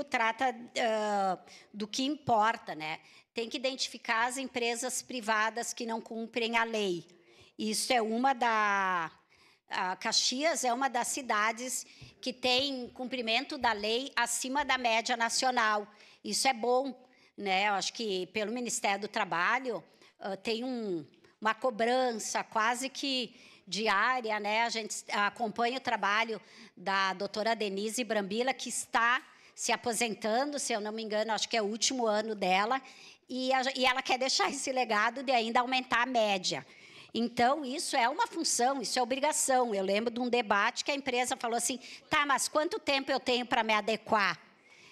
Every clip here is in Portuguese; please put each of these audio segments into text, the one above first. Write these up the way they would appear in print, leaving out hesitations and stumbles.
trata do que importa, né? Tem que identificar as empresas privadas que não cumprem a lei. Isso é uma da... Caxias é uma das cidades que tem cumprimento da lei acima da média nacional. Isso é bom, né? Eu acho que pelo Ministério do Trabalho tem uma cobrança quase que diária, né? A gente acompanha o trabalho da doutora Denise Brambila, que está se aposentando, se eu não me engano, acho que é o último ano dela, e ela quer deixar esse legado de ainda aumentar a média. Então, isso é uma função, isso é obrigação. Eu lembro de um debate que a empresa falou assim, tá, mas quanto tempo eu tenho para me adequar?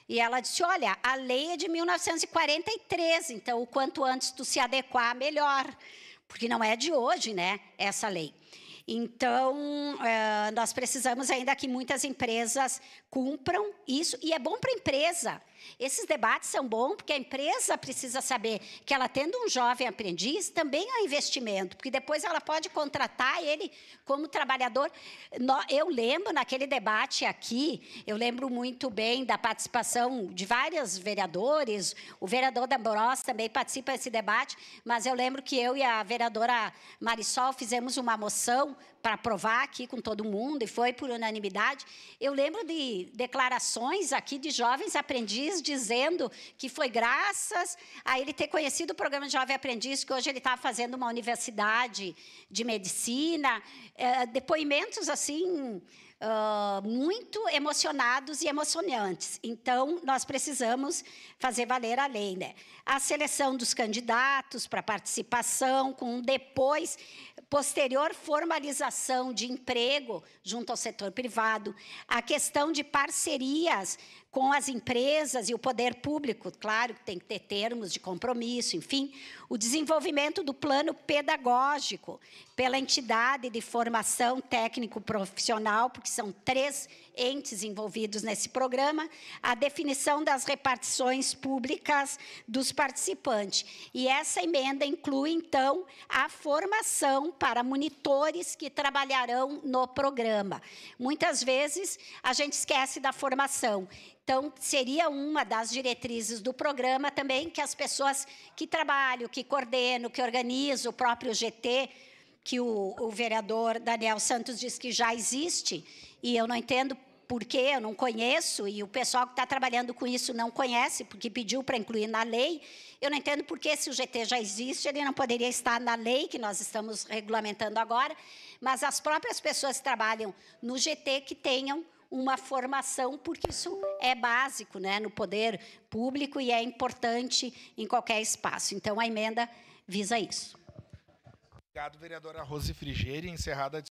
E ela disse, olha, a lei é de 1943, então o quanto antes tu se adequar, melhor. Porque não é de hoje, né, essa lei. Então, nós precisamos ainda que muitas empresas cumpram isso, e é bom para a empresa. Esses debates são bons porque a empresa precisa saber que ela, tendo um jovem aprendiz, também é um investimento, porque depois ela pode contratar ele como trabalhador. Eu lembro, naquele debate aqui, eu lembro muito bem da participação de vários vereadores, o vereador D'Ambrosio também participa desse debate, mas eu lembro que eu e a vereadora Marisol fizemos uma moção para aprovar aqui com todo mundo, e foi por unanimidade. Eu lembro de declarações aqui de jovens aprendizes dizendo que foi graças a ele ter conhecido o programa de Jovem Aprendiz, que hoje ele está fazendo uma universidade de medicina, depoimentos assim, muito emocionados e emocionantes. Então, nós precisamos fazer valer a lei, né? A seleção dos candidatos para participação, com depois, posterior formalização de emprego junto ao setor privado, a questão de parcerias com as empresas e o poder público, claro que tem que ter termos de compromisso, enfim, o desenvolvimento do plano pedagógico pela entidade de formação técnico-profissional, porque são 3 entes envolvidos nesse programa, a definição das repartições públicas dos participantes. E essa emenda inclui, então, a formação para monitores que trabalharão no programa. Muitas vezes, a gente esquece da formação. Então, seria uma das diretrizes do programa também que as pessoas que trabalham, que coordenam, que organizam o próprio GT, que o vereador Daniel Santos diz que já existe, e eu não entendo por quê, eu não conheço, e o pessoal que está trabalhando com isso não conhece, porque pediu para incluir na lei. Eu não entendo por que, se o GT já existe, ele não poderia estar na lei que nós estamos regulamentando agora, mas as próprias pessoas que trabalham no GT que tenham uma formação, porque isso é básico, né, no poder público e é importante em qualquer espaço. Então, a emenda visa isso. Obrigado, vereadora Rose Frigerio. Encerrada a